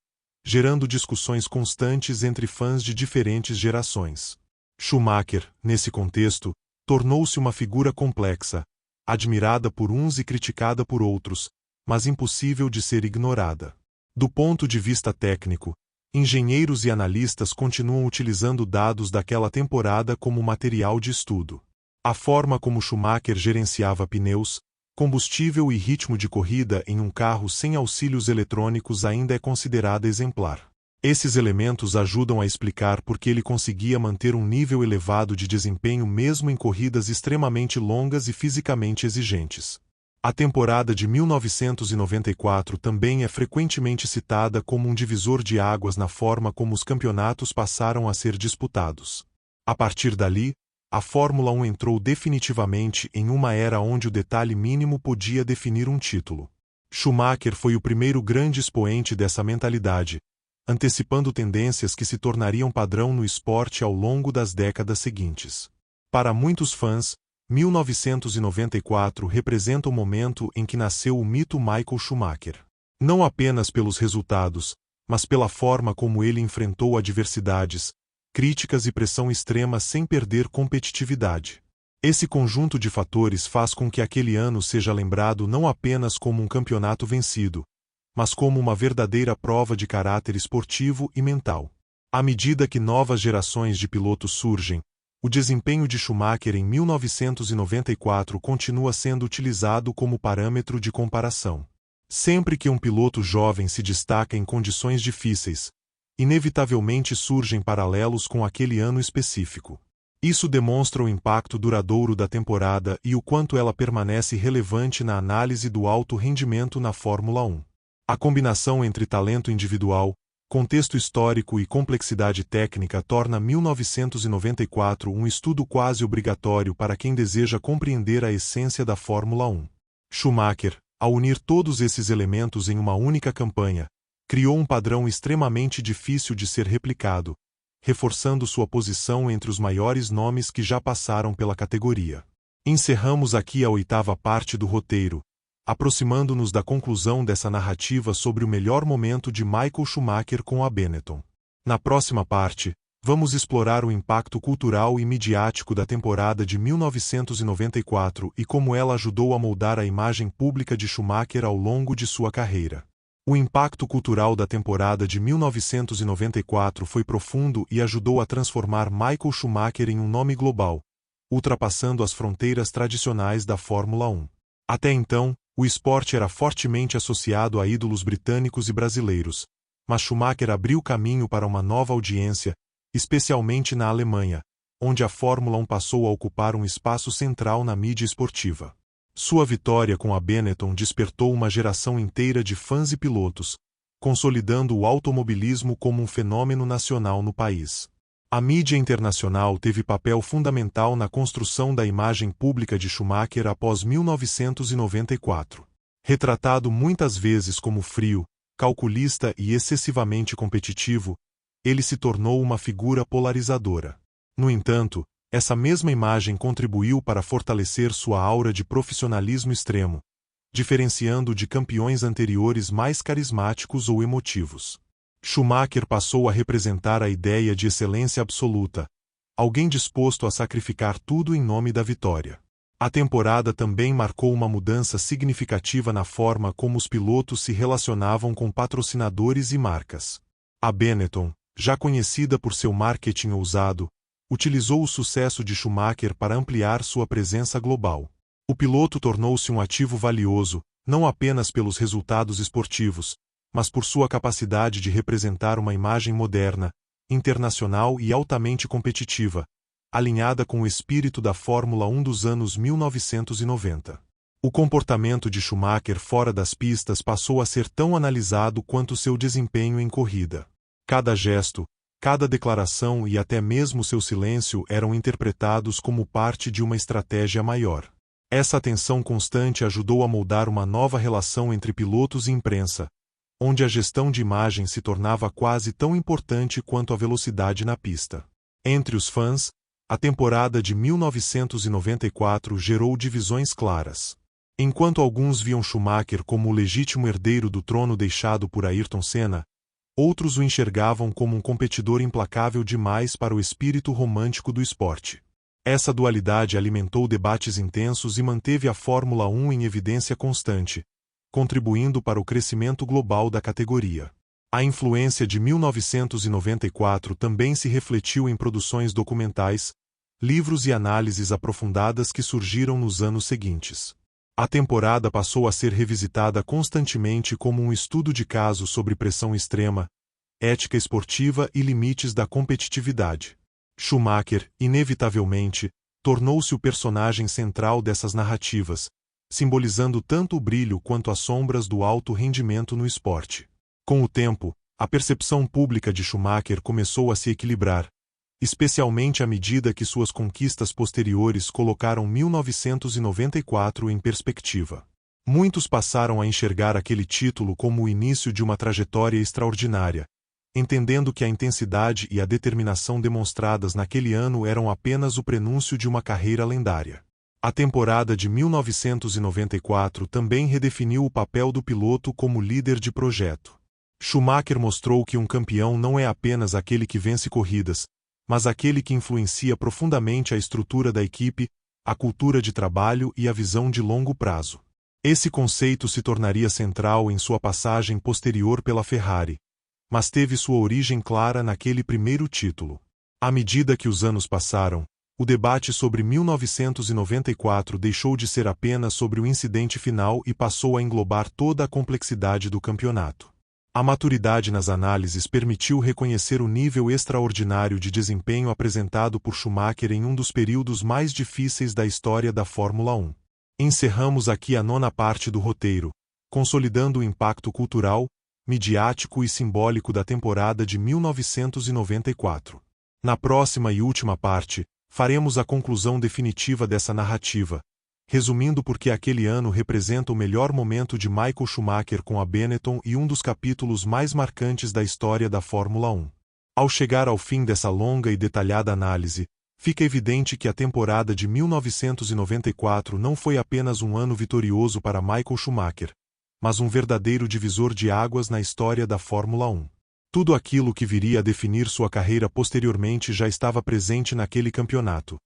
gerando discussões constantes entre fãs de diferentes gerações. Schumacher, nesse contexto, tornou-se uma figura complexa, admirada por uns e criticada por outros, mas impossível de ser ignorada. Do ponto de vista técnico, engenheiros e analistas continuam utilizando dados daquela temporada como material de estudo. A forma como Schumacher gerenciava pneus, combustível e ritmo de corrida em um carro sem auxílios eletrônicos ainda é considerada exemplar. Esses elementos ajudam a explicar por que ele conseguia manter um nível elevado de desempenho mesmo em corridas extremamente longas e fisicamente exigentes. A temporada de 1994 também é frequentemente citada como um divisor de águas na forma como os campeonatos passaram a ser disputados. A partir dali, A Fórmula 1 entrou definitivamente em uma era onde o detalhe mínimo podia definir um título. Schumacher foi o primeiro grande expoente dessa mentalidade, antecipando tendências que se tornariam padrão no esporte ao longo das décadas seguintes. Para muitos fãs, 1994 representa o momento em que nasceu o mito Michael Schumacher. Não apenas pelos resultados, mas pela forma como ele enfrentou adversidades, críticas e pressão extrema sem perder competitividade. Esse conjunto de fatores faz com que aquele ano seja lembrado não apenas como um campeonato vencido, mas como uma verdadeira prova de caráter esportivo e mental. À medida que novas gerações de pilotos surgem, o desempenho de Schumacher em 1994 continua sendo utilizado como parâmetro de comparação. Sempre que um piloto jovem se destaca em condições difíceis, inevitavelmente surgem paralelos com aquele ano específico. Isso demonstra o impacto duradouro da temporada e o quanto ela permanece relevante na análise do alto rendimento na Fórmula 1. A combinação entre talento individual, contexto histórico e complexidade técnica torna 1994 um estudo quase obrigatório para quem deseja compreender a essência da Fórmula 1. Schumacher, ao unir todos esses elementos em uma única campanha, criou um padrão extremamente difícil de ser replicado, reforçando sua posição entre os maiores nomes que já passaram pela categoria. Encerramos aqui a 8ª parte do roteiro, aproximando-nos da conclusão dessa narrativa sobre o melhor momento de Michael Schumacher com a Benetton. Na próxima parte, vamos explorar o impacto cultural e midiático da temporada de 1994 e como ela ajudou a moldar a imagem pública de Schumacher ao longo de sua carreira. O impacto cultural da temporada de 1994 foi profundo e ajudou a transformar Michael Schumacher em um nome global, ultrapassando as fronteiras tradicionais da Fórmula 1. Até então, o esporte era fortemente associado a ídolos britânicos e brasileiros, mas Schumacher abriu caminho para uma nova audiência, especialmente na Alemanha, onde a Fórmula 1 passou a ocupar um espaço central na mídia esportiva. Sua vitória com a Benetton despertou uma geração inteira de fãs e pilotos, consolidando o automobilismo como um fenômeno nacional no país. A mídia internacional teve papel fundamental na construção da imagem pública de Schumacher após 1994. Retratado muitas vezes como frio, calculista e excessivamente competitivo, ele se tornou uma figura polarizadora. No entanto, essa mesma imagem contribuiu para fortalecer sua aura de profissionalismo extremo, diferenciando-o de campeões anteriores mais carismáticos ou emotivos. Schumacher passou a representar a ideia de excelência absoluta, alguém disposto a sacrificar tudo em nome da vitória. A temporada também marcou uma mudança significativa na forma como os pilotos se relacionavam com patrocinadores e marcas. A Benetton, já conhecida por seu marketing ousado, utilizou o sucesso de Schumacher para ampliar sua presença global. O piloto tornou-se um ativo valioso, não apenas pelos resultados esportivos, mas por sua capacidade de representar uma imagem moderna, internacional e altamente competitiva, alinhada com o espírito da Fórmula 1 dos anos 1990. O comportamento de Schumacher fora das pistas passou a ser tão analisado quanto seu desempenho em corrida. Cada gesto, cada declaração e até mesmo seu silêncio eram interpretados como parte de uma estratégia maior. Essa atenção constante ajudou a moldar uma nova relação entre pilotos e imprensa, onde a gestão de imagem se tornava quase tão importante quanto a velocidade na pista. Entre os fãs, a temporada de 1994 gerou divisões claras. Enquanto alguns viam Schumacher como o legítimo herdeiro do trono deixado por Ayrton Senna, outros o enxergavam como um competidor implacável demais para o espírito romântico do esporte. Essa dualidade alimentou debates intensos e manteve a Fórmula 1 em evidência constante, contribuindo para o crescimento global da categoria. A influência de 1994 também se refletiu em produções documentais, livros e análises aprofundadas que surgiram nos anos seguintes. A temporada passou a ser revisitada constantemente como um estudo de caso sobre pressão extrema, ética esportiva e limites da competitividade. Schumacher, inevitavelmente, tornou-se o personagem central dessas narrativas, simbolizando tanto o brilho quanto as sombras do alto rendimento no esporte. Com o tempo, a percepção pública de Schumacher começou a se equilibrar, especialmente à medida que suas conquistas posteriores colocaram 1994 em perspectiva. Muitos passaram a enxergar aquele título como o início de uma trajetória extraordinária, entendendo que a intensidade e a determinação demonstradas naquele ano eram apenas o prenúncio de uma carreira lendária. A temporada de 1994 também redefiniu o papel do piloto como líder de projeto. Schumacher mostrou que um campeão não é apenas aquele que vence corridas, mas aquele que influencia profundamente a estrutura da equipe, a cultura de trabalho e a visão de longo prazo. Esse conceito se tornaria central em sua passagem posterior pela Ferrari, mas teve sua origem clara naquele primeiro título. À medida que os anos passaram, o debate sobre 1994 deixou de ser apenas sobre o incidente final e passou a englobar toda a complexidade do campeonato. A maturidade nas análises permitiu reconhecer o nível extraordinário de desempenho apresentado por Schumacher em um dos períodos mais difíceis da história da Fórmula 1. Encerramos aqui a 9ª parte do roteiro, consolidando o impacto cultural, midiático e simbólico da temporada de 1994. Na próxima e última parte, faremos a conclusão definitiva dessa narrativa, resumindo por que aquele ano representa o melhor momento de Michael Schumacher com a Benetton e um dos capítulos mais marcantes da história da Fórmula 1. Ao chegar ao fim dessa longa e detalhada análise, fica evidente que a temporada de 1994 não foi apenas um ano vitorioso para Michael Schumacher, mas um verdadeiro divisor de águas na história da Fórmula 1. Tudo aquilo que viria a definir sua carreira posteriormente já estava presente naquele campeonato.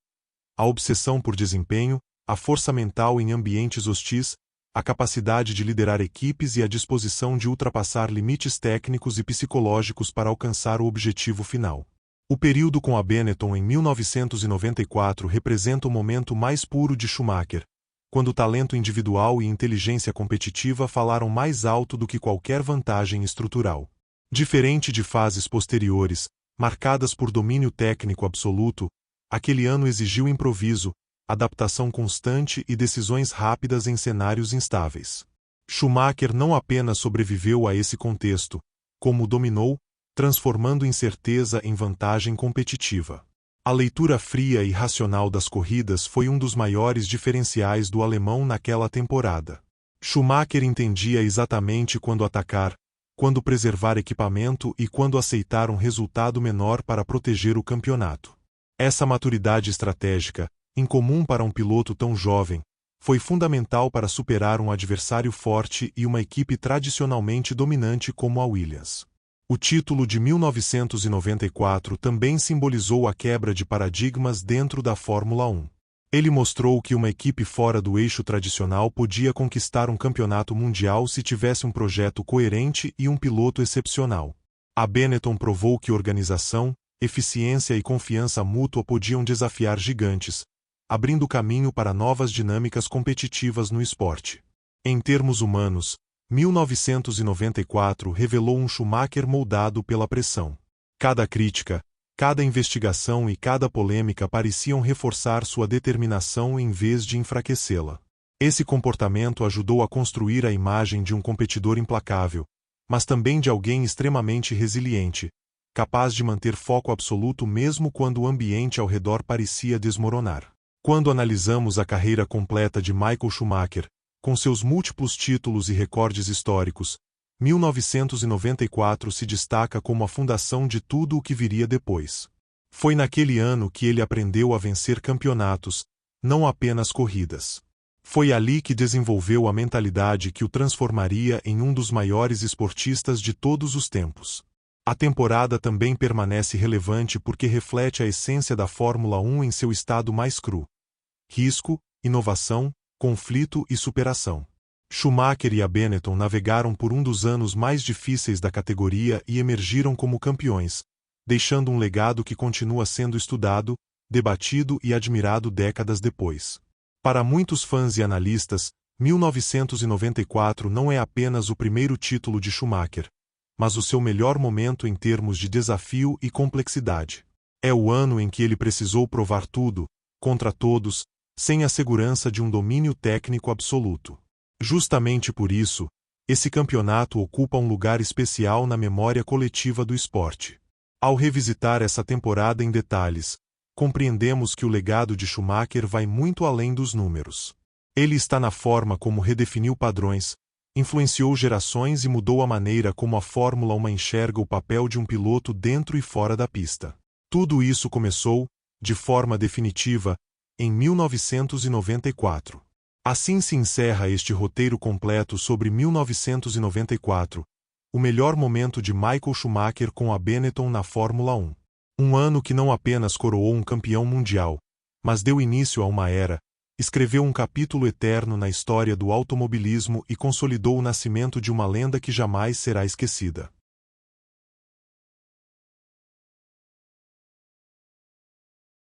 A obsessão por desempenho, a força mental em ambientes hostis, a capacidade de liderar equipes e a disposição de ultrapassar limites técnicos e psicológicos para alcançar o objetivo final. O período com a Benetton em 1994 representa o momento mais puro de Schumacher, quando talento individual e inteligência competitiva falaram mais alto do que qualquer vantagem estrutural. Diferente de fases posteriores, marcadas por domínio técnico absoluto, aquele ano exigiu improviso, adaptação constante e decisões rápidas em cenários instáveis. Schumacher não apenas sobreviveu a esse contexto, como o dominou, transformando incerteza em vantagem competitiva. A leitura fria e racional das corridas foi um dos maiores diferenciais do alemão naquela temporada. Schumacher entendia exatamente quando atacar, quando preservar equipamento e quando aceitar um resultado menor para proteger o campeonato. Essa maturidade estratégica, incomum para um piloto tão jovem, foi fundamental para superar um adversário forte e uma equipe tradicionalmente dominante como a Williams. O título de 1994 também simbolizou a quebra de paradigmas dentro da Fórmula 1. Ele mostrou que uma equipe fora do eixo tradicional podia conquistar um campeonato mundial se tivesse um projeto coerente e um piloto excepcional. A Benetton provou que organização, eficiência e confiança mútua podiam desafiar gigantes, abrindo caminho para novas dinâmicas competitivas no esporte. Em termos humanos, 1994 revelou um Schumacher moldado pela pressão. Cada crítica, cada investigação e cada polêmica pareciam reforçar sua determinação em vez de enfraquecê-la. Esse comportamento ajudou a construir a imagem de um competidor implacável, mas também de alguém extremamente resiliente, capaz de manter foco absoluto mesmo quando o ambiente ao redor parecia desmoronar. Quando analisamos a carreira completa de Michael Schumacher, com seus múltiplos títulos e recordes históricos, 1994 se destaca como a fundação de tudo o que viria depois. Foi naquele ano que ele aprendeu a vencer campeonatos, não apenas corridas. Foi ali que desenvolveu a mentalidade que o transformaria em um dos maiores esportistas de todos os tempos. A temporada também permanece relevante porque reflete a essência da Fórmula 1 em seu estado mais cru: risco, inovação, conflito e superação. Schumacher e a Benetton navegaram por um dos anos mais difíceis da categoria e emergiram como campeões, deixando um legado que continua sendo estudado, debatido e admirado décadas depois. Para muitos fãs e analistas, 1994 não é apenas o primeiro título de Schumacher, mas o seu melhor momento em termos de desafio e complexidade. É o ano em que ele precisou provar tudo, contra todos, sem a segurança de um domínio técnico absoluto. Justamente por isso, esse campeonato ocupa um lugar especial na memória coletiva do esporte. Ao revisitar essa temporada em detalhes, compreendemos que o legado de Schumacher vai muito além dos números. Ele está na forma como redefiniu padrões, influenciou gerações e mudou a maneira como a Fórmula 1 enxerga o papel de um piloto dentro e fora da pista. Tudo isso começou, de forma definitiva, em 1994. Assim se encerra este roteiro completo sobre 1994, o melhor momento de Michael Schumacher com a Benetton na Fórmula 1. Um ano que não apenas coroou um campeão mundial, mas deu início a uma era, escreveu um capítulo eterno na história do automobilismo e consolidou o nascimento de uma lenda que jamais será esquecida.